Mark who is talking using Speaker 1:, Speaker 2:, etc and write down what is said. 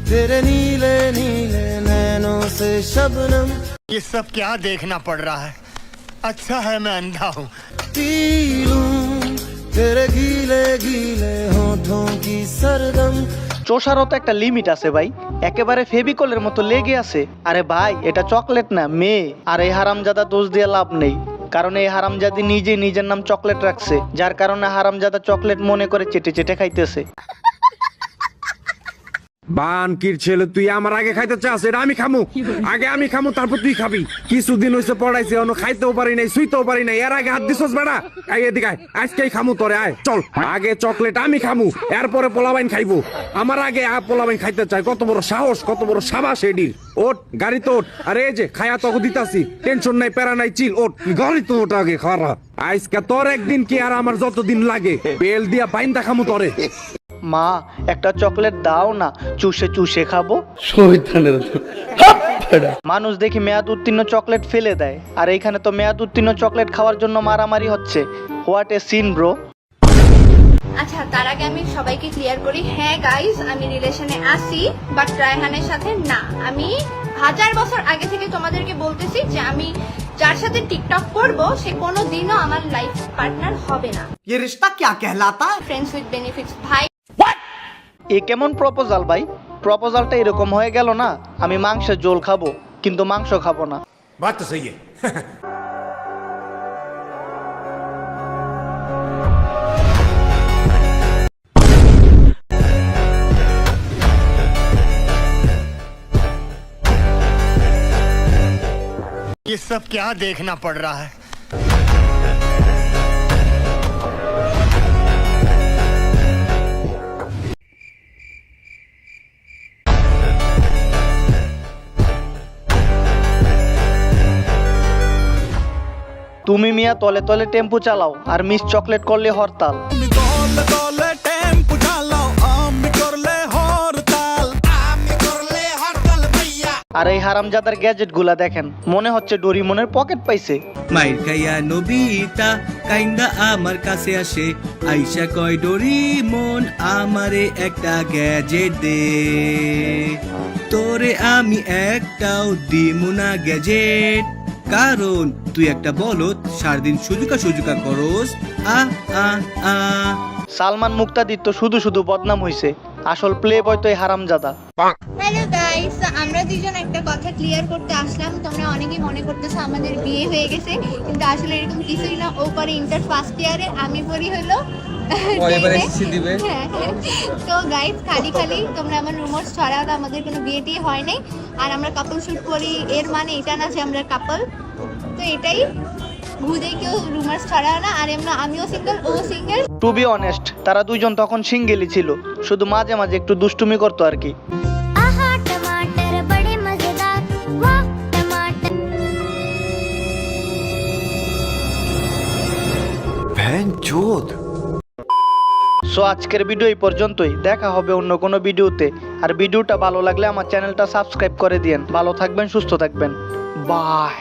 Speaker 1: तेरे नीले नीले नैनों से शबनम।
Speaker 2: ये सब क्या देखना पड़ रहा है? अच्छा है मैं अंधा हूँ।
Speaker 1: पी लूं तेरे गीले गीले होठों की सरगम।
Speaker 3: চোষারও তো একটা লিমিট আছে ভাই, একেবারে ফেভিকলের মতো লেগে আছে। আরে ভাই এটা চকলেট না মেয়ে। আর এই হারামজাদা দোষ দিয়ে লাভ নেই, কারণ এই হারামজাদি নিজে নিজের নাম চকলেট রাখছে, যার কারণে হারামজাদা চকলেট মনে করে চেটে চেটে খাইতেছে।
Speaker 4: বানকির ছেলে, তুই আমার আগে খাইতে চাস? এটা আমি খামু, আগে আমি খামু, তারপর তুই খাবি। কিছুদিন হইছে পড়াইছে, অন্য খাইতেও পারি নাই, শুইতেও পারি নাই, এর আগে হাত দিছস বেড়া। এদিকে আয়, আজকেই খামু তোরে, আয় চল। আগে চকলেট আমি খামু, এরপরে পোলাবাইন খাইবো। আমার আগে পোলাবাইন খাইতে চাই, কত বড় সাহস, কত বড় সাবাস এডির। ওঠ গাড়িতে ওঠ। আরে এই যে খায়া তোকে দিতাছি, টেনশন নাই, প্যারা নাই, চিল ওঠ। গাড়িতে ওঠ আগে, খারা আজকে তোর একদিন কি আর আমার যতদিন লাগে, বেল দিয়া বাইন্দা খামু তোরে।
Speaker 3: মা একটা চকলেট দাও না, চুষে চুষে খাবো। মানুষ দেখি মেয়াদ উত্তীর্ণ চকলেট ফেলে দেয়, আর এইখানে তো মেয়াদ উত্তীর্ণ চকলেট খাওয়ার জন্য মারামারি হচ্ছে। What a scene bro.
Speaker 5: আচ্ছা তার আগে আমি সবাইকে ক্লিয়ার করি, হ্যাঁ গাইস আমি রিলেশনে আছি, বাট রায়হানের সাথে না। আমি 1000 বছর আগে থেকে তোমাদেরকে বলতেছি যে আমি যার সাথে টিকটক করব সে কোনোদিনও আমার লাইফ পার্টনার হবে না।
Speaker 6: ये रिश्ता क्या कहलाता है?
Speaker 5: Friends with benefits. ভাই
Speaker 3: এ কেমন প্রপোজাল ভাই? প্রপোজালটা এরকম হয়ে গেল না, আমি মাংসের ঝোল খাবো কিন্তু মাংস খাবো না।
Speaker 2: बात तो सही है। ये सब क्या देखना पड़ रहा है?
Speaker 3: তুমি মিয়া তলে তলে টেম্পু চালাও আর মিস চকলেট করলে হরতাল। আর এই হারামজাদার গ্যাজেট গুলা দেখেন, মনে হচ্ছে ডোরিমনের পকেট পাইছে।
Speaker 7: মাইর খাইয়া নবিতা কাইন্দা আমার কাছে আসে, আইসা কয় ডোরিমন আমারে একটা গ্যাজেট দে। তোরে আমি একটাও দিমু না গ্যাজেট, কারণ তুই একটা বলদ, সারাদিন সুজুকা করস। আ আ আ
Speaker 3: সালমান মুক্তাদির তো শুধু শুধু বদনাম হইছে, আসল প্লে বয় তো এই হারামজাদা।
Speaker 5: হ্যালো গাইস, আমরা দুজন একটা কথা ক্লিয়ার করতে আসলাম। তোমরা অনেকেই মনে করতেছো আমাদের বিয়ে হয়ে গেছে, কিন্তু আসলে এরকম কিছুই না। ও পরে ইন্টার ফার্স্ট ইয়ারে, আমি পড়ি হলো তো গাইস খালি তোমরা আমার রুমার্স ছড়াও না, আমাদের কোনো বিয়ে টিয়ে হয় নাই। আর আমরা কাপল শুট করি, এর মানে এটা না যে আমরা কাপল। তো এটাই, ভুদে কেউ রুমার্স ছড়াও না। আর আমিও সিঙ্গেল, ও সিঙ্গেল।
Speaker 3: টু বি অনেস্ট, তারা দুইজন তখন সিঙ্গেলই ছিল, শুধু মাঝে মাঝে একটু দুষ্টুমি করতো আর কি। সো আজকের ভিডিও এই পর্যন্তই, দেখা হবে অন্য কোনো ভিডিওতে। আর ভিডিওটা ভালো লাগলে আমার চ্যানেলটা সাবস্ক্রাইব করে দিয়েন। ভালো থাকবেন, সুস্থ থাকবেন, বাই।